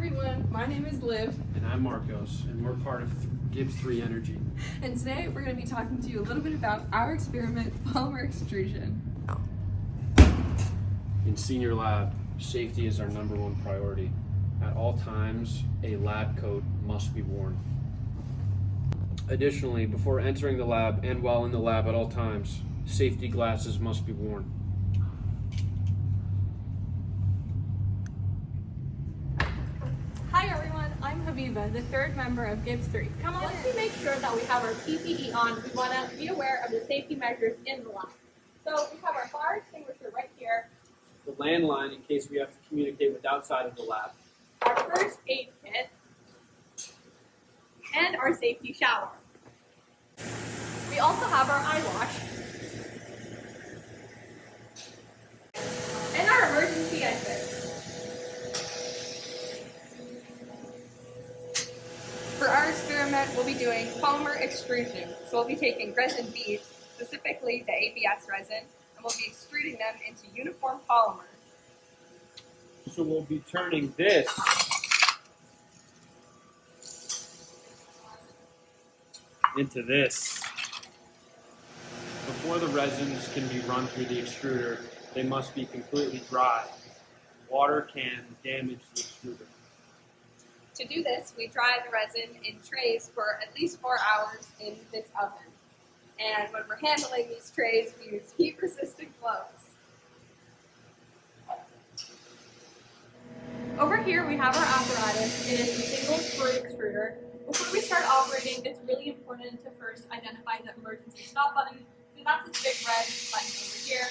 everyone, my name is Liv. And I'm Marcos, and we're part of Gibbs 3 Energy. And today we're going to be talking to you a little bit about our experiment, polymer extrusion. In senior lab, safety is our #1 priority. At all times, a lab coat must be worn. Additionally, before entering the lab and while in the lab at all times, safety glasses must be worn. Hi everyone, I'm Habeeba, the third member of Gibbs 3. Come on. Once we make sure that we have our PPE on, we want to be aware of the safety measures in the lab. So we have our fire extinguisher right here, The landline in case we have to communicate with outside of the lab. our first aid kit, and our safety shower. We also have our eye wash, and our emergency exit. For our experiment, we'll be doing polymer extrusion. So we'll be taking resin beads, specifically the ABS resin, and we'll be extruding them into uniform polymer. So we'll be turning this into this. Before the resins can be run through the extruder, they must be completely dry. Water can damage the extruder. To do this, we dry the resin in trays for at least 4 hours in this oven. And when we're handling these trays, we use heat-resistant gloves. Over here we have our apparatus. It is a single screw extruder. Before we start operating, it's really important to first identify the emergency stop button. So that's this big red button over here.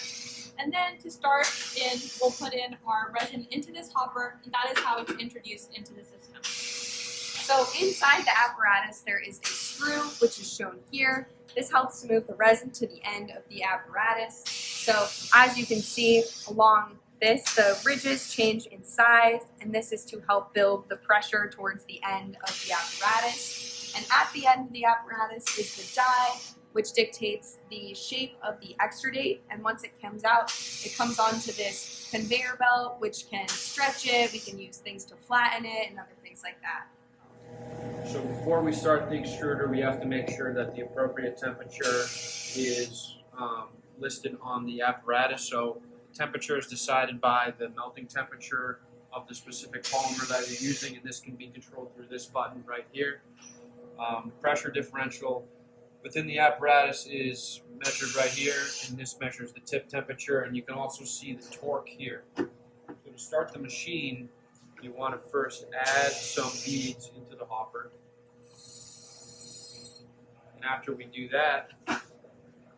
And then to start in, we'll put in our resin into this hopper, and that is how it's introduced into the system. So inside the apparatus, there is a screw, which is shown here. This helps to move the resin to the end of the apparatus. So as you can see along this, the ridges change in size, and this is to help build the pressure towards the end of the apparatus. And at the end of the apparatus is the die, which dictates the shape of the extrudate. And once it comes out, it comes onto this conveyor belt, which can stretch it. We can use things to flatten it and other things like that. So before we start the extruder, we have to make sure that the appropriate temperature is listed on the apparatus. So the temperature is decided by the melting temperature of the specific polymer that you're using, and this can be controlled through this button right here. Pressure differential within the apparatus is measured right here, and this measures the tip temperature, and you can also see the torque here. So to start the machine, you want to first add some beads into the hopper. And after we do that,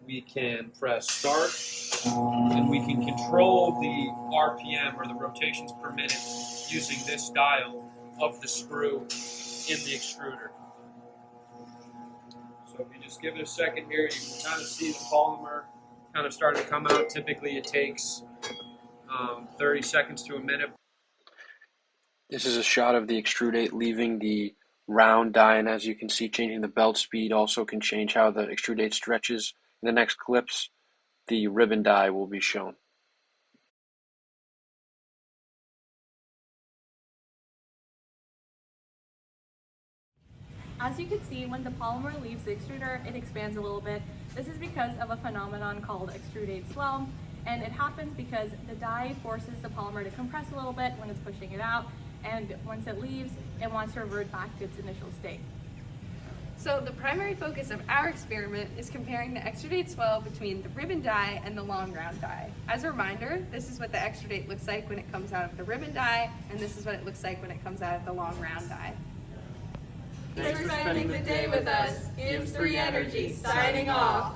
we can press start, and we can control the RPM, or the rotations per minute, using this dial of the screw in the extruder. So if you just give it a second here, you can kind of see the polymer kind of starting to come out. Typically it takes 30 seconds to a minute. This is a shot of the extrudate leaving the round die, and as you can see, changing the belt speed also can change how the extrudate stretches. In the next clips, the ribbon die will be shown. As you can see, when the polymer leaves the extruder, it expands a little bit. This is because of a phenomenon called extrudate swell, and it happens because the die forces the polymer to compress a little bit when it's pushing it out, and once it leaves, it wants to revert back to its initial state. So the primary focus of our experiment is comparing the extrudate swell between the ribbon die and the long round die. As a reminder, this is what the extrudate looks like when it comes out of the ribbon die, and this is what it looks like when it comes out of the long round die. Thanks for spending the day with us. Gibbs 3 Energy, signing off.